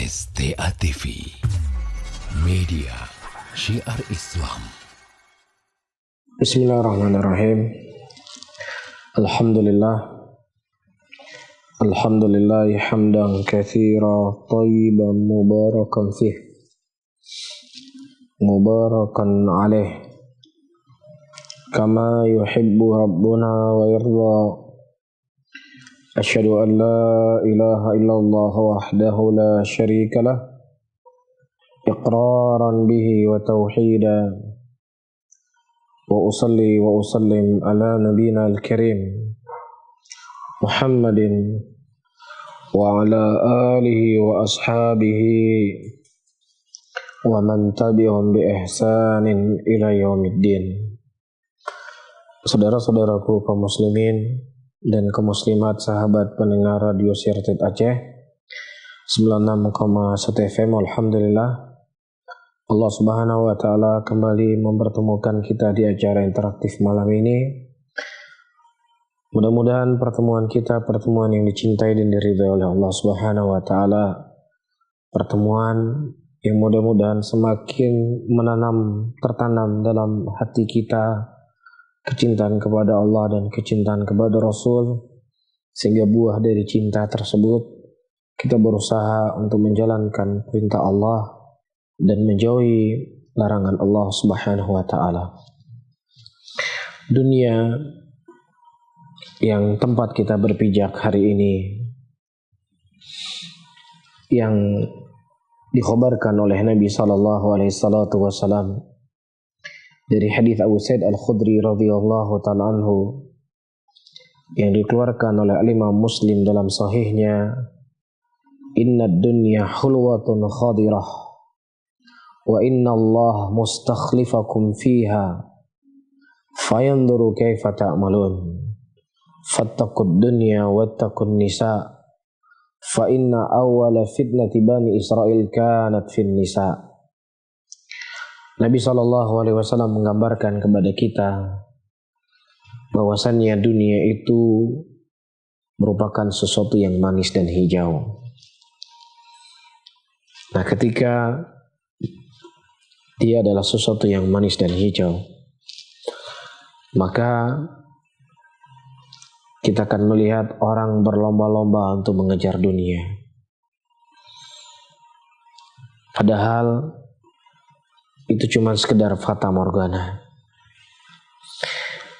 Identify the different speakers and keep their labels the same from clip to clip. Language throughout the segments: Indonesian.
Speaker 1: STA TV, media syiar Islam.
Speaker 2: Bismillahirrahmanirrahim. Alhamdulillah hamdan katsira thayyiban mubarakan fih, mubarakan alaih, kama yuhibbu rabbuna wa yarda. Asyhadu an la ilaha illallah wahdahu la syarika lah, iqraran bihi wa tauhida. Wa usalli wa usallim ala nabiyina al-karim Muhammadin wa ala alihi wa ashabihi wa man tabi'ahum bi ihsanin ila yaumiddin. Saudara-saudaraku kaum muslimin dan kaum muslimat, sahabat pendengar radio Sirtit Aceh 96,1 FM. Alhamdulillah, Allah Subhanahu wa taala kembali mempertemukan kita di acara interaktif malam ini. Mudah-mudahan pertemuan kita pertemuan yang dicintai dan diridhai oleh Allah Subhanahu wa taala. Pertemuan yang mudah-mudahan semakin tertanam dalam hati kita kecintaan kepada Allah dan kecintaan kepada Rasul, sehingga buah dari cinta tersebut kita berusaha untuk menjalankan perintah Allah dan menjauhi larangan Allah Subhanahu wa taala. Dunia yang tempat kita berpijak hari ini, yang dikhabarkan oleh Nabi sallallahu alaihi wasallam dari hadis Abu Sa'id Al-Khudri radhiyallahu ta'ala anhu, yang dikeluarkan oleh Imam Muslim dalam sahihnya, inna dunya hulwatun khadirah wa inna Allah mustakhlifakum fiha fayanzuru kaifa ta'malun fattaqud dunya wattaqun nisa fa inna awwala fitnati bani Israil kanat fin nisa. Nabi SAW menggambarkan kepada kita bahwasannya dunia itu merupakan sesuatu yang manis dan hijau. Nah, ketika dia adalah sesuatu yang manis dan hijau, maka kita akan melihat orang berlomba-lomba untuk mengejar dunia. Padahal itu cuma sekedar fata morgana.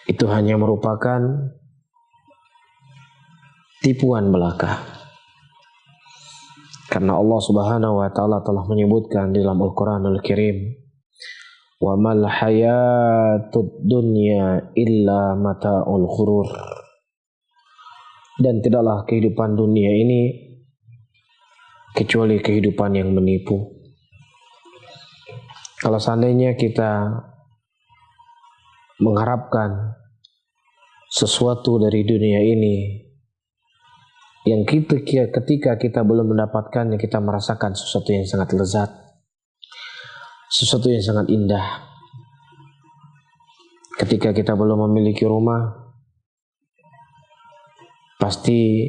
Speaker 2: Itu hanya merupakan tipuan belaka. Karena Allah Subhanahu wa taala telah menyebutkan dalam Al-Qur'anul Karim, "Wa mal hayatud dunya illa mata'ul ghurur." Dan tidaklah kehidupan dunia ini kecuali kehidupan yang menipu. Kalau seandainya kita mengharapkan sesuatu dari dunia ini, yang ketika kita belum mendapatkannya, kita merasakan sesuatu yang sangat lezat, sesuatu yang sangat indah. Ketika kita belum memiliki rumah, pasti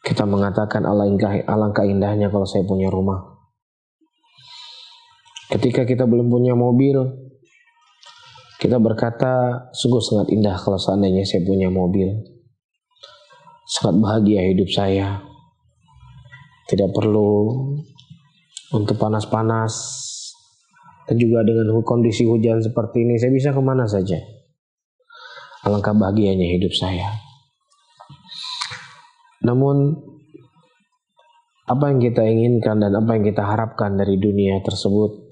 Speaker 2: kita mengatakan alangkah indahnya kalau saya punya rumah. Ketika kita belum punya mobil, kita berkata, sungguh sangat indah kalau seandainya saya punya mobil. Sangat bahagia hidup saya. Tidak perlu untuk panas-panas. Dan juga dengan kondisi hujan seperti ini, saya bisa kemana saja. Alangkah bahagianya hidup saya. Namun, apa yang kita inginkan dan apa yang kita harapkan dari dunia tersebut,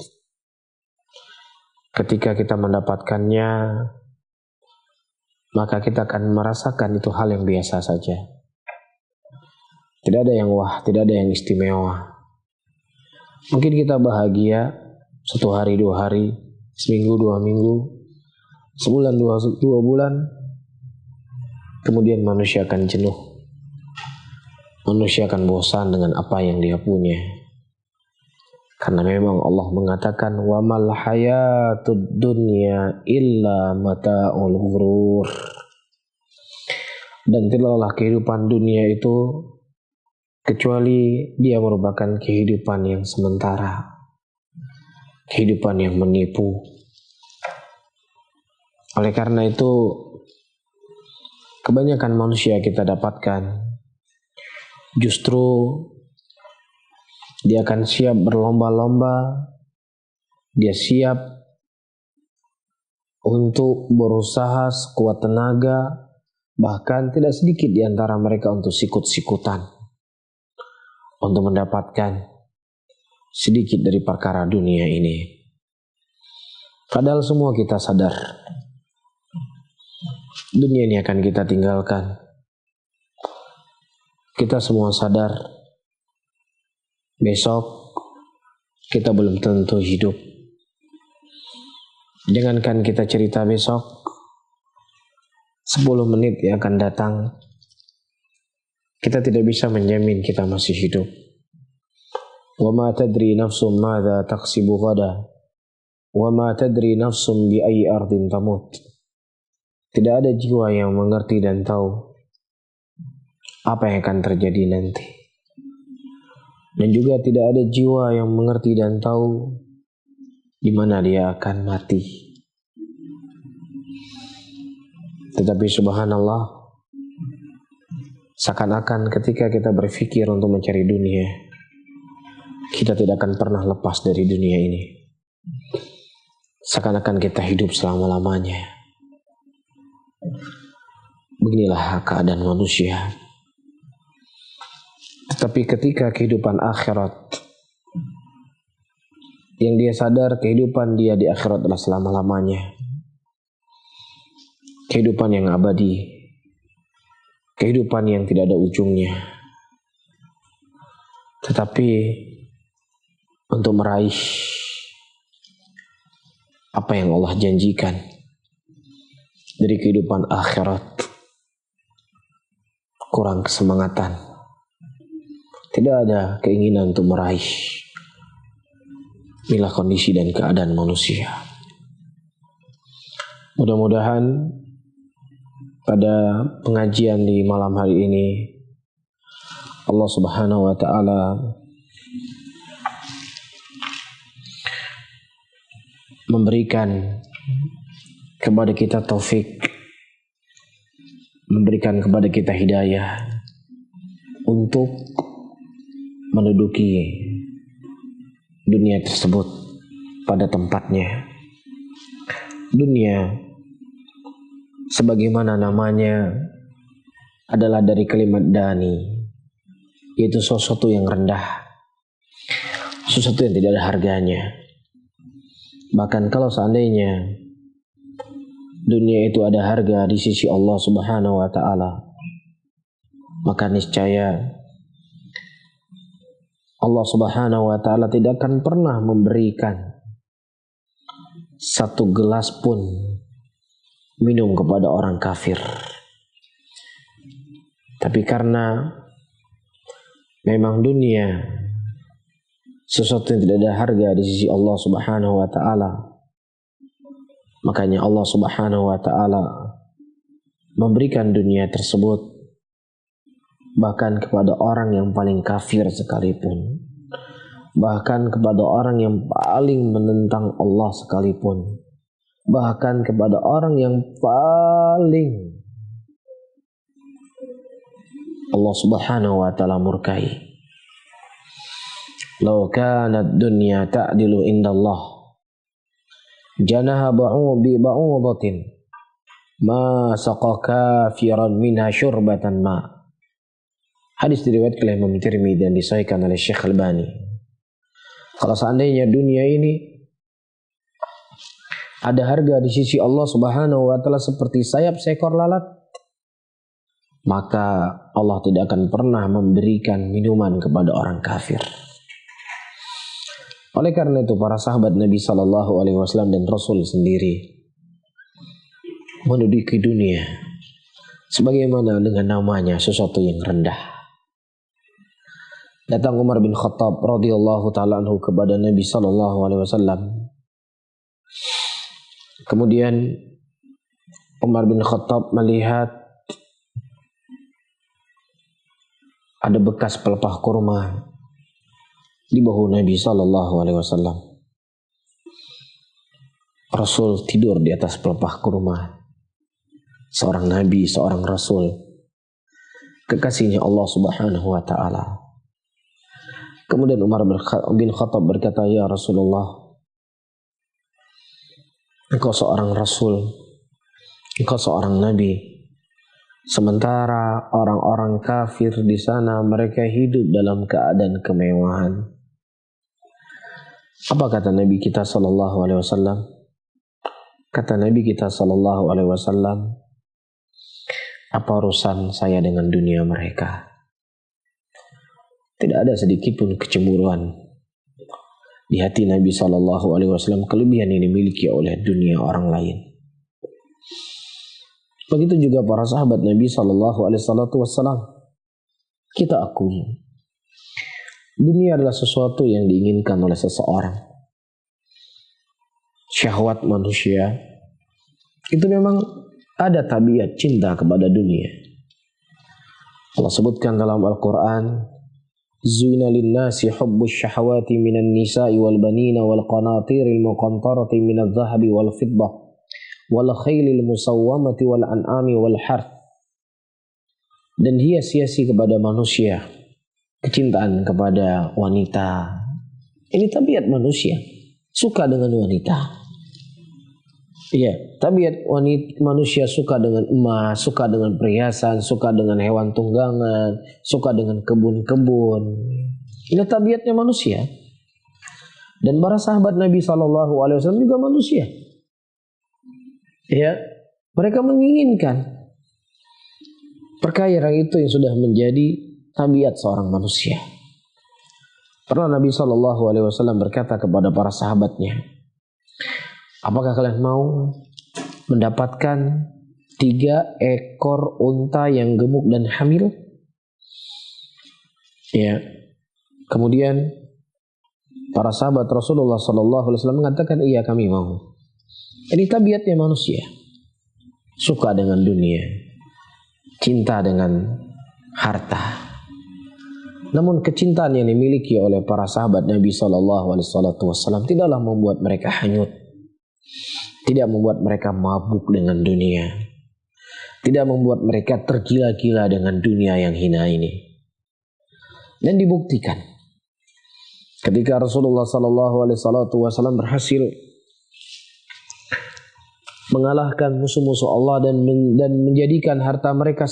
Speaker 2: ketika kita mendapatkannya, maka kita akan merasakan itu hal yang biasa saja. Tidak ada yang wah, tidak ada yang istimewa. Mungkin kita bahagia 1 hari, 2 hari, seminggu, 2 minggu, sebulan, 2 bulan, kemudian manusia akan jenuh. Manusia akan bosan dengan apa yang dia punya. Karena memang Allah mengatakan, wa mal hayatud dunya illa mata'ul ghurur. Dan tidaklah kehidupan dunia itu kecuali dia merupakan kehidupan yang sementara, kehidupan yang menipu. Oleh karena itu, kebanyakan manusia kita dapatkan justru dia akan siap berlomba-lomba, dia siap untuk berusaha sekuat tenaga, bahkan tidak sedikit di antara mereka untuk sikut-sikutan, untuk mendapatkan sedikit dari perkara dunia ini. Padahal semua kita sadar, dunia ini akan kita tinggalkan. Kita semua sadar, besok kita belum tentu hidup. Jangankan kita cerita besok, 10 menit yang akan datang, kita tidak bisa menjamin kita masih hidup. Wa ma tadri nafsum madza taksibu ghada, wa ma tadri nafsum bi ayyi ardin tamut. Tidak ada jiwa yang mengerti dan tahu apa yang akan terjadi nanti. Dan juga tidak ada jiwa yang mengerti dan tahu di mana dia akan mati. Tetapi subhanallah, seakan-akan ketika kita berpikir untuk mencari dunia, kita tidak akan pernah lepas dari dunia ini. Seakan-akan kita hidup selama-lamanya. Beginilah keadaan manusia. Tetapi ketika kehidupan akhirat, yang dia sadar kehidupan dia di akhirat adalah selama-lamanya. Kehidupan yang abadi, kehidupan yang tidak ada ujungnya. Tetapi untuk meraih apa yang Allah janjikan dari kehidupan akhirat, kurang kesemangatan. Tidak ada keinginan untuk meraih. Inilah kondisi dan keadaan manusia. Mudah-mudahan pada pengajian di malam hari ini Allah Subhanahu wa taala memberikan kepada kita taufik, memberikan kepada kita hidayah untuk menduduki dunia tersebut pada tempatnya. Dunia sebagaimana namanya adalah dari kalimat dani, yaitu sesuatu yang rendah, sesuatu yang tidak ada harganya. Bahkan kalau seandainya dunia itu ada harga di sisi Allah Subhanahu wa taala, maka niscaya Allah Subhanahu wa taala tidak akan pernah memberikan satu gelas pun minum kepada orang kafir. Tapi karena memang dunia sesuatu yang tidak ada harga di sisi Allah Subhanahu wa taala, makanya Allah Subhanahu wa taala memberikan dunia tersebut bahkan kepada orang yang paling kafir sekalipun, bahkan kepada orang yang paling menentang Allah sekalipun, bahkan kepada orang yang paling Allah Subhanahu wa taala murkai. Law kanat dunya ta'dilu indallah janaha ba'udatin ma saqa kafiran minha syurbatan ma. Hadis diriwayatkan oleh Imam Tirmidzi dan disahihkan oleh Syekh Albani. Kalau seandainya dunia ini ada harga di sisi Allah Subhanahu wa taala seperti sayap seekor lalat, maka Allah tidak akan pernah memberikan minuman kepada orang kafir. Oleh karena itu para sahabat Nabi sallallahu alaihi wasallam dan Rasul sendiri menduduki dunia sebagaimana dengan namanya sesuatu yang rendah. Datang Umar bin Khattab radhiyallahu taala anhu kepada Nabi sallallahu alaihi wasallam. Kemudian Umar bin Khattab melihat ada bekas pelepah kurma di bahu Nabi SAW. Rasul tidur di atas pelepah kurma. Seorang Nabi, seorang Rasul, kekasihnya Allah Subhanahu wa Ta'ala. Kemudian Umar bin Khattab berkata, "Ya Rasulullah, engkau seorang Rasul, engkau seorang Nabi. Sementara orang-orang kafir di sana mereka hidup dalam keadaan kemewahan." Apa kata Nabi kita sallallahu alaihi wasallam? Kata Nabi kita sallallahu alaihi wasallam, "Apa urusan saya dengan dunia mereka?" Tidak ada sedikit pun kecemburuan di hati Nabi sallallahu alaihi wasallam kelebihan yang dimiliki oleh dunia orang lain. Begitu juga para sahabat Nabi sallallahu alaihi wasallam. Kita akui, dunia adalah sesuatu yang diinginkan oleh seseorang. Syahwat manusia itu memang ada tabiat cinta kepada dunia. Allah sebutkan dalam Al-Quran, "Zuyina lin-nasi hubbus syahawati minan nisa'i wal banina wal qanatiril muqantarati minadh dhahabi wal fiddah wal khailil musawwamati wal an'ami wal harth." Dan hias-hiasi kepada manusia kecintaan kepada wanita. Ini tabiat manusia, suka dengan wanita. Iya, tabiat manusia suka dengan emas, suka dengan perhiasan, suka dengan hewan tunggangan, suka dengan kebun-kebun. Ini tabiatnya manusia. Dan para sahabat Nabi SAW juga manusia. Ya, mereka menginginkan perkara itu yang sudah menjadi tabiat seorang manusia. Pernah Nabi SAW berkata kepada para sahabatnya, "Apakah kalian mau mendapatkan 3 ekor unta yang gemuk dan hamil?" Ya. Kemudian para sahabat Rasulullah SAW mengatakan, "Iya, kami mau." Ini tabiatnya manusia, suka dengan dunia, cinta dengan harta. Namun kecintaan yang dimiliki oleh para sahabat Nabi SAW tidaklah membuat mereka hanyut, tidak membuat mereka mabuk dengan dunia, tidak membuat mereka tergila-gila dengan dunia yang hina ini. Dan dibuktikan ketika Rasulullah SAW berhasil mengalahkan musuh-musuh Allah dan menjadikan harta mereka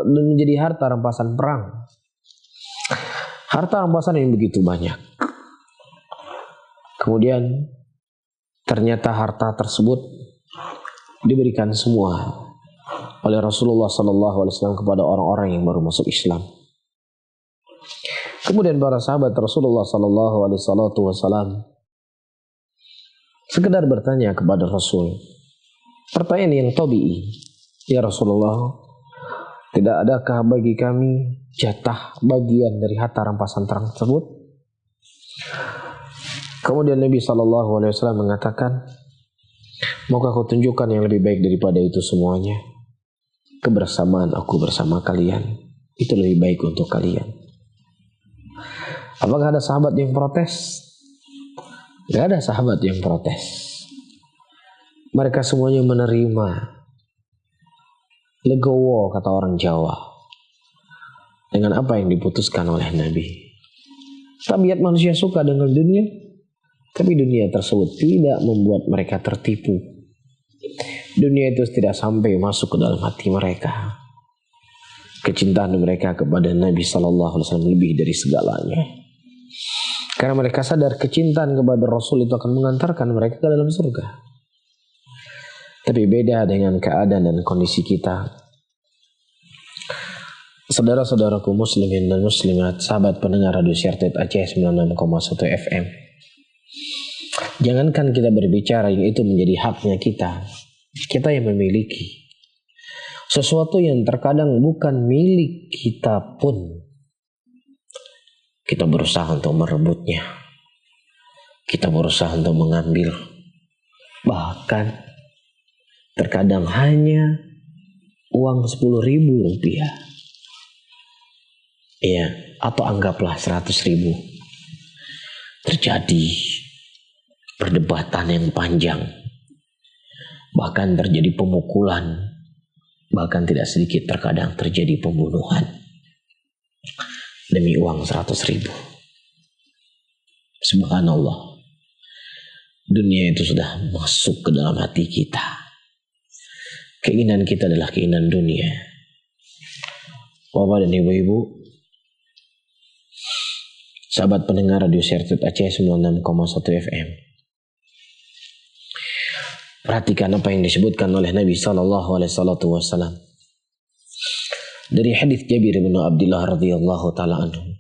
Speaker 2: menjadi harta rampasan perang. Harta rampasan yang begitu banyak. Kemudian ternyata harta tersebut diberikan semua oleh Rasulullah SAW kepada orang-orang yang baru masuk Islam. Kemudian para sahabat Rasulullah SAW sekedar bertanya kepada Rasul, pertanyaan yang tabi'i, "Ya Rasulullah, tidak adakah bagi kami jatah bagian dari harta rampasan tersebut?" Kemudian Nabi SAW mengatakan, "Maukah aku tunjukkan yang lebih baik daripada itu semuanya? Kebersamaan aku bersama kalian, itu lebih baik untuk kalian." Apakah ada sahabat yang protes? Tidak ada sahabat yang protes. Mereka semuanya menerima. Legowo, kata orang Jawa, dengan apa yang diputuskan oleh Nabi. Tabiat manusia suka dengan dunia, tapi dunia tersebut tidak membuat mereka tertipu. Dunia itu tidak sampai masuk ke dalam hati mereka. Kecintaan mereka kepada Nabi SAW lebih dari segalanya. Karena mereka sadar kecintaan kepada Rasul itu akan mengantarkan mereka ke dalam surga. Tapi beda dengan keadaan dan kondisi kita. Saudara-saudaraku muslimin dan muslimat, sahabat pendengar Radio Syartet Aceh 96,1 FM. Jangankan kita berbicara yang itu menjadi haknya kita. Kita yang memiliki sesuatu yang terkadang bukan milik kita pun, kita berusaha untuk merebutnya. Kita berusaha untuk mengambil. Bahkan terkadang hanya uang 10.000 rupiah. ya, atau anggaplah 100.000, terjadi perdebatan yang panjang, bahkan terjadi pemukulan, bahkan tidak sedikit terkadang terjadi pembunuhan demi uang 100.000. Subhanallah, dunia itu sudah masuk ke dalam hati kita. Keinginan kita adalah keinginan dunia. Bapak dan ibu-ibu, sahabat pendengar Radio Syarikat Aceh 96,1 FM, perhatikan apa yang disebutkan oleh Nabi Sallallahu Alaihi Wasallam dari hadis Jabir bin Abdullah radhiyallahu taala anhu.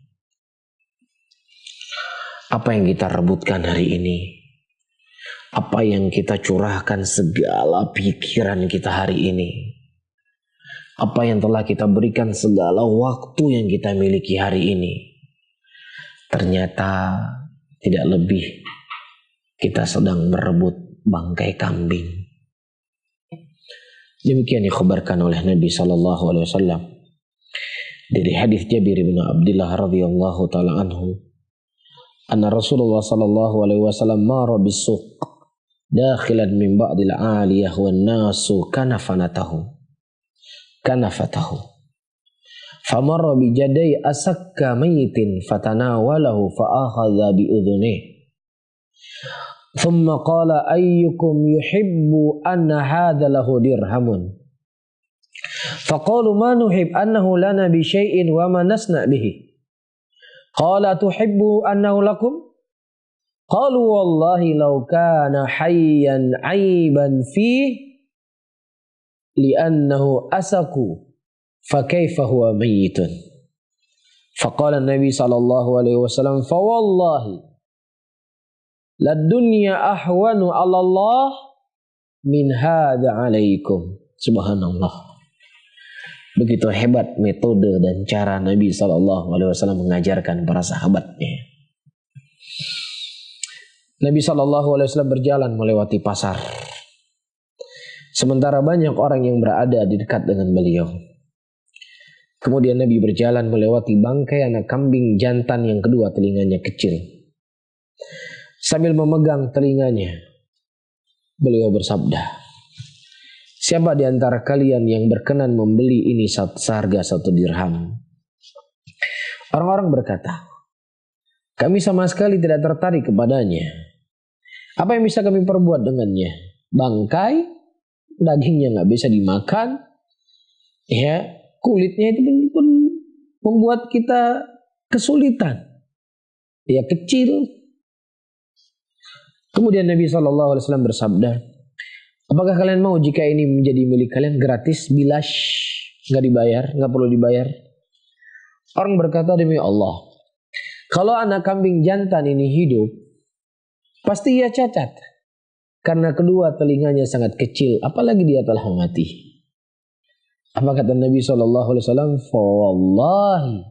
Speaker 2: Apa yang kita rebutkan hari ini, apa yang kita curahkan segala pikiran kita hari ini, apa yang telah kita berikan segala waktu yang kita miliki hari ini, ternyata tidak lebih kita sedang merebut bangkai kambing. Demikian dikhabarkan oleh Nabi Sallallahu Alaihi Wasallam dari hadis Jabir bin Abdullah radhiyallahu taala anhu, anna Rasulullah sallallahu alaihi wasallam mara bis-suq dakhilan min ba'dil 'aliyah wan nasu kanafatahu famarra bi jadai asakka mayitin fatanawalahu fa akhadha bi udhunihi thumma qala ayyukum yuhibbu anna hadha lahu dirhamun faqalu ma nuhib annahu lana bi syai'in wa ma nasna bihi qala tuhibbu annahu lakum qalu wallahi law kana hayyan aiban fi li'annahu asaku fa kaifa huwa mayyitun faqala an-nabi sallallahu alaihi wasallam fa wallahi lad dunya ahwanu 'ala Allah min hadza 'alaikum. Subhanallah. Begitu hebat metode dan cara Nabi SAW mengajarkan para sahabatnya. Nabi SAW berjalan melewati pasar. Sementara banyak orang yang berada di dekat dengan beliau. Kemudian Nabi berjalan melewati bangkai anak kambing jantan yang kedua telinganya kecil. Sambil memegang telinganya, beliau bersabda, siapa di antara kalian yang berkenan membeli ini seharga 1 dirham? Orang-orang berkata, kami sama sekali tidak tertarik kepadanya. Apa yang bisa kami perbuat dengannya? Bangkai, dagingnya nggak bisa dimakan, ya, kulitnya itu pun membuat kita kesulitan. Ya, kecil. Kemudian Nabi SAW bersabda, apakah kalian mau jika ini menjadi milik kalian gratis, bilash, nggak dibayar, nggak perlu dibayar? Orang berkata, demi Allah, kalau anak kambing jantan ini hidup, pasti ia cacat, karena kedua telinganya sangat kecil, apalagi dia telah mati. Apa kata Nabi SAW? Fawallahi,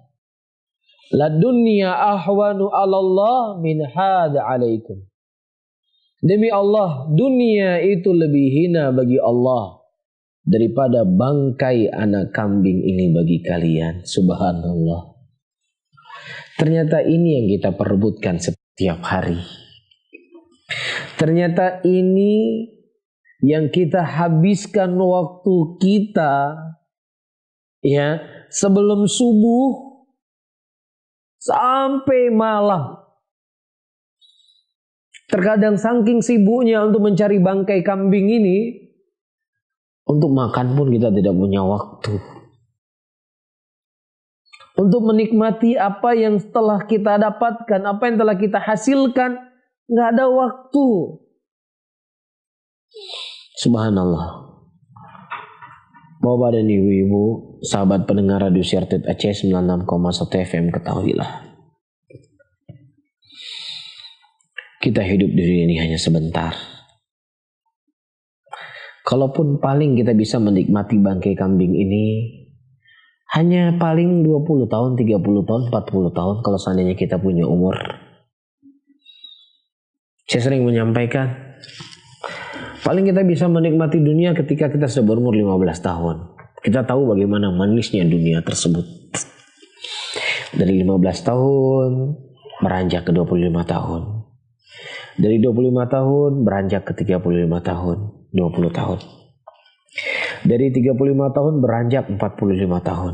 Speaker 2: la dunya ahwanu 'ala Allah min hadza 'alaikum. Demi Allah, dunia itu lebih hina bagi Allah daripada bangkai anak kambing ini bagi kalian. Subhanallah. Ternyata ini yang kita perebutkan setiap hari. Ternyata ini yang kita habiskan waktu kita, ya, sebelum subuh sampai malam. Terkadang saking sibuknya untuk mencari bangkai kambing ini, untuk makan pun kita tidak punya waktu. Untuk menikmati apa yang telah kita dapatkan, apa yang telah kita hasilkan, nggak ada waktu. Subhanallah. Bapak dan ibu-ibu, sahabat pendengar Radio Syarikat Aceh 96,1 FM, ketahuilah, kita hidup di dunia ini hanya sebentar. Kalaupun paling kita bisa menikmati bangkai kambing ini, hanya paling 20 tahun, 30 tahun, 40 tahun kalau seandainya kita punya umur. Saya sering menyampaikan, paling kita bisa menikmati dunia ketika kita sudah berumur 15 tahun. Kita tahu bagaimana manisnya dunia tersebut. Dari 15 tahun beranjak ke 25 tahun. Dari 25 tahun beranjak ke 35 tahun, 20 tahun. Dari 35 tahun beranjak 45 tahun.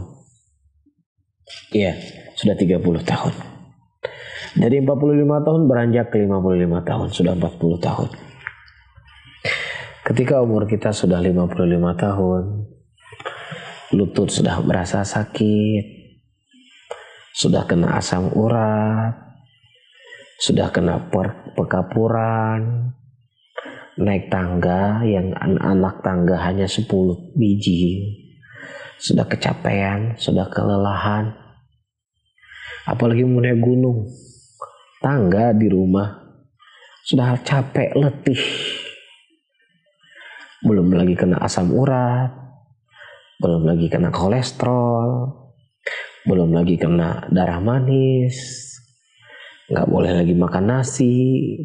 Speaker 2: Iya, sudah 30 tahun. Dari 45 tahun beranjak ke 55 tahun, sudah 40 tahun. Ketika umur kita sudah 55 tahun, lutut sudah berasa sakit, sudah kena asam urat, sudah kena pekapuran, naik tangga yang anak tangga hanya 10 biji, sudah kecapean, sudah kelelahan, apalagi mau naik gunung, tangga di rumah, sudah capek, letih, belum lagi kena asam urat, belum lagi kena kolesterol, belum lagi kena darah manis, nggak boleh lagi makan nasi,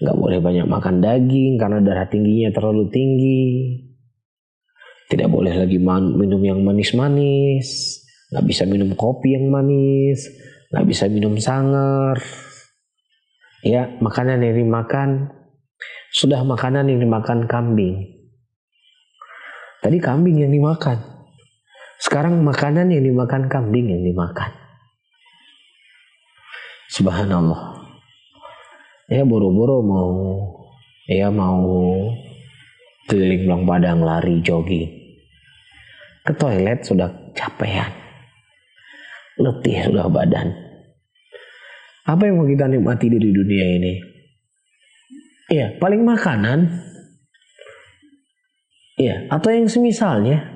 Speaker 2: nggak boleh banyak makan daging karena darah tingginya terlalu tinggi, tidak boleh lagi minum yang manis-manis, nggak bisa minum kopi yang manis, nggak bisa minum sangar. Ya, makanan yang dimakan sudah makanan yang dimakan kambing. Tadi kambing yang dimakan, sekarang makanan yang dimakan kambing yang dimakan. Subhanallah. Ya boro-boro mau keliling Long Padang, lari, jogging, ke toilet sudah capean, letih sudah badan. Apa yang mau kita nikmati dari dunia ini? Iya, paling makanan. Iya, atau yang semisalnya.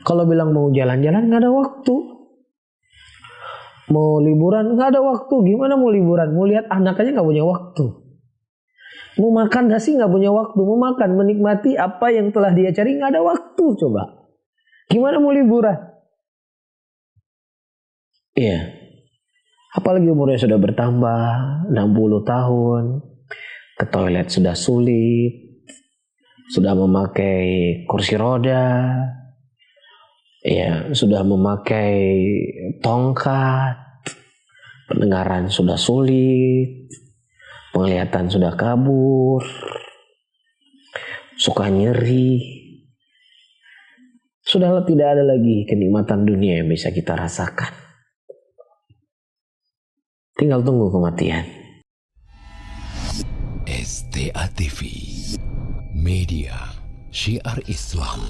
Speaker 2: Kalau bilang mau jalan-jalan nggak ada waktu. Mau liburan nggak ada waktu. Gimana mau liburan? Mau lihat anak aja nggak punya waktu. Mau makan nasi nggak punya waktu. Mau makan, menikmati apa yang telah dia cari nggak ada waktu. Coba. Gimana mau liburan? Iya. Apalagi umurnya sudah bertambah 60 tahun. Ke toilet sudah sulit. Sudah memakai kursi roda. Ya, sudah memakai tongkat. Pendengaran sudah sulit. Penglihatan sudah kabur. Suka nyeri. Sudah tidak ada lagi kenikmatan dunia yang bisa kita rasakan. Tinggal tunggu kematian.
Speaker 1: STA TV, media syiar Islam.